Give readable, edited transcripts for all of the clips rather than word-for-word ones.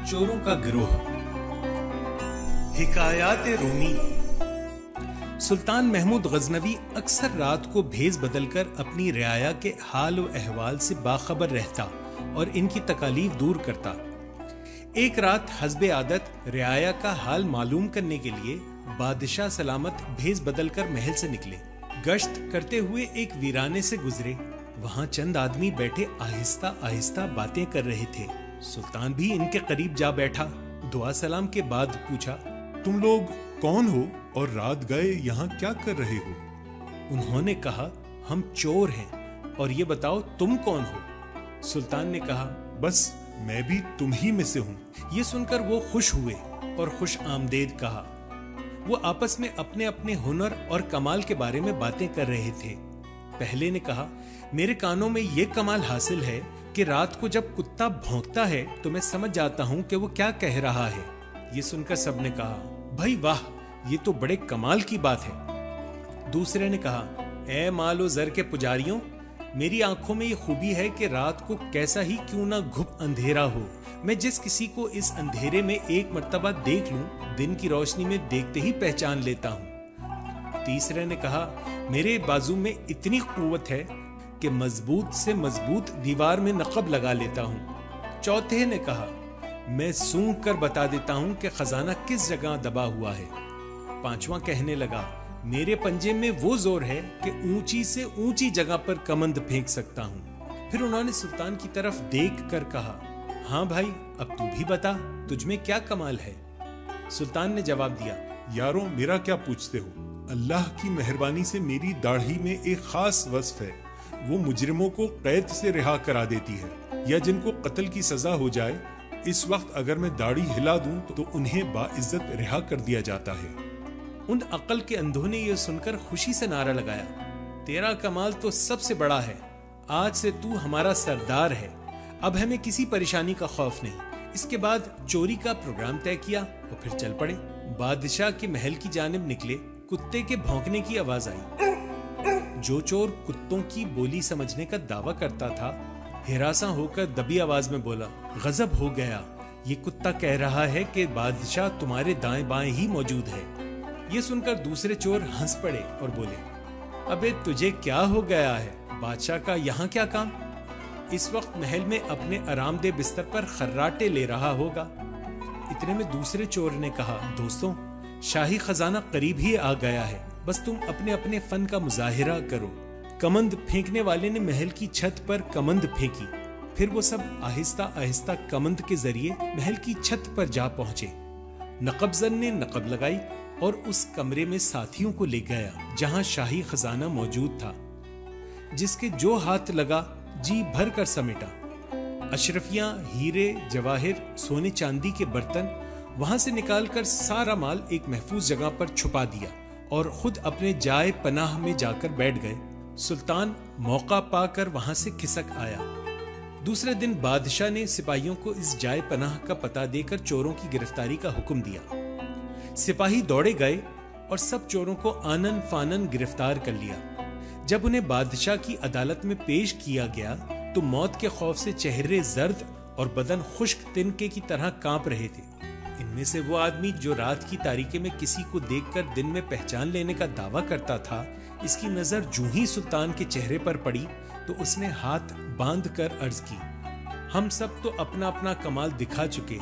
चोरों का गिरोह। हिकायात रूमी। सुल्तान महमूद गजनवी अक्सर रात को भेस बदलकर अपनी रियाया के हाल व अहवाल से बाखबर रहता और इनकी तकालीफ दूर करता। एक रात हस्बे आदत रियाया का हाल मालूम करने के लिए बादशाह सलामत भेस बदलकर महल से निकले। गश्त करते हुए एक वीराने से गुजरे। वहां चंद आदमी बैठे आहिस्ता आहिस्ता बातें कर रहे थे। सुल्तान भी इनके करीब जा बैठा। दुआ सलाम के बाद पूछा, तुम लोग कौन हो और रात गए यहाँ क्या कर रहे हो? उन्होंने कहा, हम चोर हैं और ये बताओ तुम कौन हो? सुल्तान ने कहा, बस मैं भी तुम ही में से हूँ। ये सुनकर वो खुश हुए और खुश आमदेद कहा। वो आपस में अपने अपने हुनर और कमाल के बारे में बातें कर रहे थे। पहले ने कहा, मेरे कानों में ये कमाल हासिल है कि रात को जब कुत्ता भौंकता है तो मैं समझ जाता हूँ कि वो क्या कह रहा है। ये सुनकर सबने कहा, भाई वाह, ये तो बड़े कमाल की बात है। दूसरे ने कहा, ए मालो जर के पुजारियों, मेरी आंखों में ये खूबी है कि रात को कैसा ही क्यों ना घुप अंधेरा हो, मैं जिस किसी को इस अंधेरे में एक मर्तबा देख लूं, दिन की रोशनी में देखते ही पहचान लेता हूं। तीसरे ने कहा, मेरे बाजू में इतनी कुव्वत है कि मजबूत से मजबूत दीवार में नकब लगा लेता हूं। चौथे ने कहा, मैं सूंघ कर बता देता हूं कि खजाना किस जगह दबा हुआ है। पांचवा कहने लगा, मेरे पंजे में वो जोर है कि ऊंची से ऊंची जगह पर कमंद फेंक सकता हूं। फिर उन्होंने सुल्तान की तरफ देख कर कहा, हाँ भाई, अब तू भी बता, तुझमें क्या कमाल है? सुल्तान ने जवाब दिया, यारों, मेरा क्या पूछते हो? अल्लाह की मेहरबानी से मेरी दाढ़ी में एक खास वस्फ है। वो मुजरिमों को कैद से रिहा करा देती है या जिनको कत्ल की सजा हो जाए, इस वक्त अगर मैं दाढ़ी हिला दूं तो उन्हें बाइज्जत रिहा कर दिया जाता है। उन अक्ल के अंधों ने यह सुनकर खुशी से नारा लगाया, तेरा कमाल तो सबसे बड़ा है, आज से तू हमारा सरदार है, अब हमें किसी परेशानी का खौफ नहीं। इसके बाद चोरी का प्रोग्राम तय किया और फिर चल पड़े। बादशाह के महल की जानिब निकले। कुत्ते के भौंकने की आवाज आई। जो चोर कुत्तों की बोली समझने का दावा करता था, हिरासा होकर दबी आवाज में बोला, गजब हो गया, ये कुत्ता कह रहा है कि बादशाह तुम्हारे दाएं बाएं ही मौजूद है। ये सुनकर दूसरे चोर हंस पड़े और बोले, अबे तुझे क्या हो गया है, बादशाह का यहाँ क्या काम? इस वक्त महल में अपने आरामदेह बिस्तर पर खर्राटे ले रहा होगा। इतने में दूसरे चोर ने कहा, दोस्तों, शाही खजाना करीब ही आ गया है, बस तुम अपने अपने फन का मुजाहिरा करो। कमंद फेंकने वाले ने महल की छत पर कमंद फेंकी। फिर वो सब आहिस्ता आहिस्ता कमंद के जरिए महल की छत पर जा पहुंचे। नकबजन ने नकब लगाई और उस कमरे में साथियों को ले गया जहां शाही खजाना मौजूद था। जिसके जो हाथ लगा जी भर कर समेटा। अशरफियां, हीरे, जवाहिर, सोने चांदी के बर्तन वहां से निकालकर सारा माल एक महफूज जगह पर छुपा दिया और खुद अपने जाए पनाह में जाकर बैठ गए। सुल्तान मौका पाकर वहां से खिसक आया। दूसरे दिन बादशाह ने सिपाहियों को इस जाए पनाह का पता देकर चोरों की गिरफ्तारी का हुक्म दिया। सिपाही दौड़े गए और सब चोरों को आनन फानन गिरफ्तार कर लिया। जब उन्हें बादशाह की अदालत में पेश किया गया तो मौत के खौफ से चेहरे जर्द और बदन खुश्क तिनके की तरह कांप रहे थे। इनमें से वो आदमी जो रात की तारीकी में किसी को देखकर दिन में पहचान लेने का दावा करता था, इसकी नजर जूं ही सुल्तान के चेहरे पर पड़ी तो उसने हाथ बांध कर अर्ज की, हम सब तो अपना अपना कमाल दिखा चुके,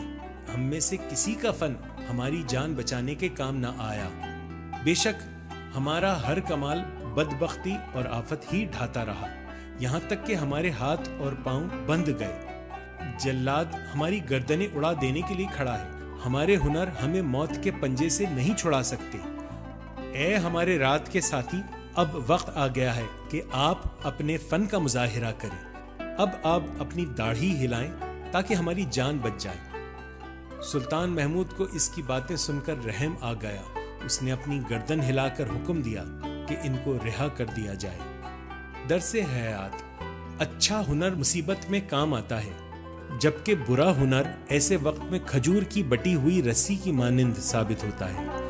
हम में से किसी का फन हमारी जान बचाने के काम न आया। बेशक हमारा हर कमाल बदबख्ती और आफत ही ढाता रहा, यहाँ तक कि हमारे हाथ और पांव बंध गए। जल्लाद हमारी गर्दनें उड़ा देने के लिए खड़ा है, हमारे हुनर हमें मौत के पंजे से नहीं छुड़ा सकते। ए हमारे रात के साथी, अब वक्त आ गया है कि आप अपने फन का मुजाहिरा करें। अब आप अपनी दाढ़ी हिलाएं ताकि हमारी जान बच जाए। सुल्तान महमूद को इसकी बातें सुनकर रहम आ गया। उसने अपनी गर्दन हिलाकर हुक्म दिया कि इनको रिहा कर दिया जाए। दरसे हयात, अच्छा हुनर मुसीबत में काम आता है, जबकि बुरा हुनर ऐसे वक्त में खजूर की बटी हुई रस्सी की मानिंद साबित होता है।